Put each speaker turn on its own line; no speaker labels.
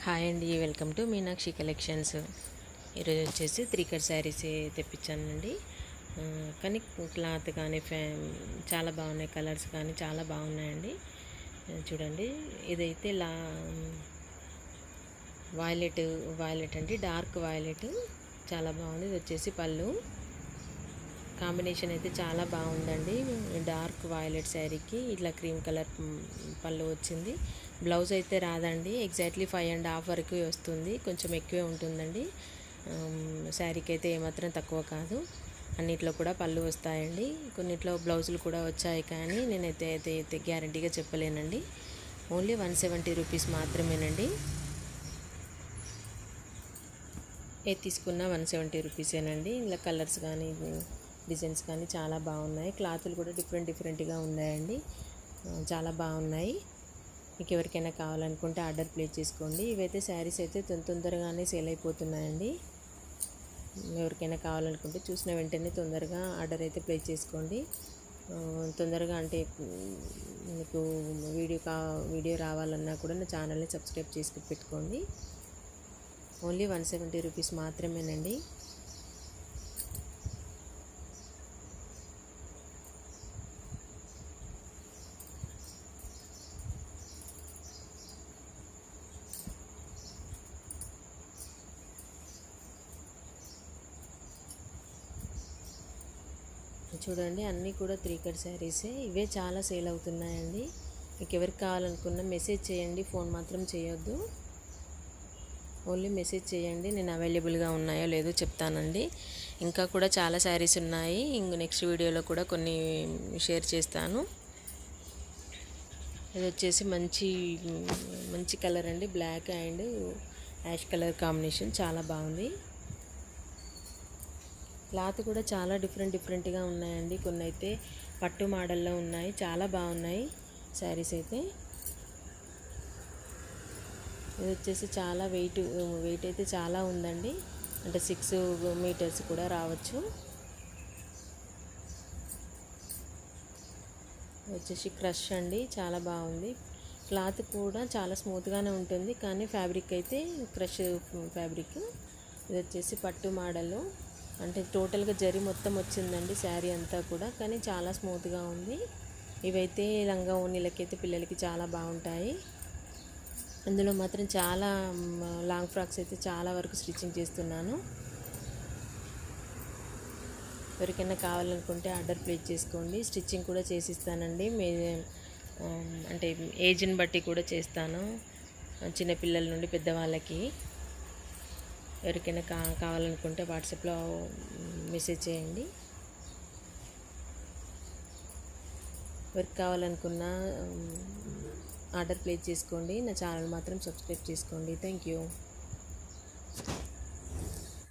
Hi అండి, welcome to Meenakshi collections. ఈరోజు వచ్చేసి 3 కట్ శారీస్ తెప్పించానండి. కానీ క్లాత్ కానీ చాలా బాగున్నాయి, కలర్స్ కానీ చాలా బాగున్నాయండి. చూడండి, ఇదైతే వైలెట్ అండి, డార్క్ వైలెట్, చాలా బాగుంది. ఇది వచ్చేసి పళ్ళు కాంబినేషన్ అయితే చాలా బాగుందండి. డార్క్ వైలెట్ శారీకి ఇట్లా క్రీమ్ కలర్ పళ్ళు వచ్చింది. బ్లౌజ్ అయితే రాదండి, ఎగ్జాక్ట్లీ 5.5 వరకు వస్తుంది, కొంచెం ఎక్కువే ఉంటుందండి. శారీకి అయితే ఏమాత్రం తక్కువ కాదు. అన్నిట్లో కూడా పళ్ళు వస్తాయండి, కొన్నిట్లో బ్లౌజులు కూడా వచ్చాయి, కానీ నేనైతే గ్యారంటీగా చెప్పలేనండి. ఓన్లీ 170 రూపీస్ మాత్రమేనండి. ఏది తీసుకున్నా 170 రూపీసేనండి. ఇలా కలర్స్ కానీ డిజైన్స్ కానీ చాలా బాగున్నాయి. క్లాతులు కూడా డిఫరెంట్గా ఉన్నాయండి, చాలా బాగున్నాయి. మీకు ఎవరికైనా కావాలనుకుంటే ఆర్డర్ ప్లేస్ చేసుకోండి. ఇవైతే శారీస్ అయితే తొందరగానే సేల్ అయిపోతున్నాయండి. ఎవరికైనా కావాలనుకుంటే చూసిన వెంటనే తొందరగా ఆర్డర్ అయితే ప్లేస్ చేసుకోండి. తొందరగా అంటే మీకు వీడియో రావాలన్నా కూడా నా ఛానల్ని సబ్స్క్రైబ్ చేసి పెట్టుకోండి. ఓన్లీ 170 రూపీస్ మాత్రమేనండి. చూడండి, అన్నీ కూడా 3 కట్ శారీసే. ఇవే చాలా సేల్ అవుతున్నాయండి. మీకు ఎవరికి కావాలనుకున్నా మెసేజ్ చేయండి, ఫోన్ మాత్రం చేయొద్దు. ఓన్లీ మెసేజ్ చేయండి, నేను అవైలబుల్గా ఉన్నాయో లేదో చెప్తానండి. ఇంకా కూడా చాలా శారీస్ ఉన్నాయి, నెక్స్ట్ వీడియోలో కూడా కొన్ని షేర్ చేస్తాను. ఇది వచ్చేసి మంచి కలర్ అండి, black and ash colour combination, చాలా బాగుంది. క్లాత్ కూడా చాలా డిఫరెంట్గా ఉన్నాయండి. కొన్ని అయితే పట్టు మోడల్లో ఉన్నాయి, చాలా బాగున్నాయి శారీస్ అయితే. ఇది వచ్చేసి చాలా వెయిట్ అయితే చాలా ఉందండి, అంటే 6 మీటర్స్ కూడా రావచ్చు. వచ్చేసి క్రష్ అండి, చాలా బాగుంది. క్లాత్ కూడా చాలా స్మూత్గానే ఉంటుంది, కానీ ఫ్యాబ్రిక్ అయితే క్రష్ ఫ్యాబ్రిక్. ఇది వచ్చేసి పట్టు మోడల్, అంటే టోటల్గా జరీ మొత్తం వచ్చిందండి శారీ అంతా కూడా, కానీ చాలా స్మూత్గా ఉంది. ఇవైతే లంగా ఓణీలకైతే పిల్లలకి చాలా బాగుంటాయి. అందులో మాత్రం చాలా లాంగ్ ఫ్రాక్స్ అయితే చాలా వరకు స్టిచ్చింగ్ చేస్తున్నాను. ఎవరికైనా కావాలనుకుంటే ఆర్డర్ ప్లేస్ చేసుకోండి, స్టిచ్చింగ్ కూడా చేసిస్తానండి. అంటే ఏజ్ని బట్టి కూడా చేస్తాను, చిన్నపిల్లల నుండి పెద్దవాళ్ళకి. ఎవరికైనా కావాలనుకుంటే వాట్సాప్లో మెసేజ్ చేయండి. ఎవరికి కావాలనుకున్నా ఆర్డర్ ప్లేస్ చేసుకోండి. నా ఛానల్ మాత్రం సబ్స్క్రైబ్ చేసుకోండి. Thank you.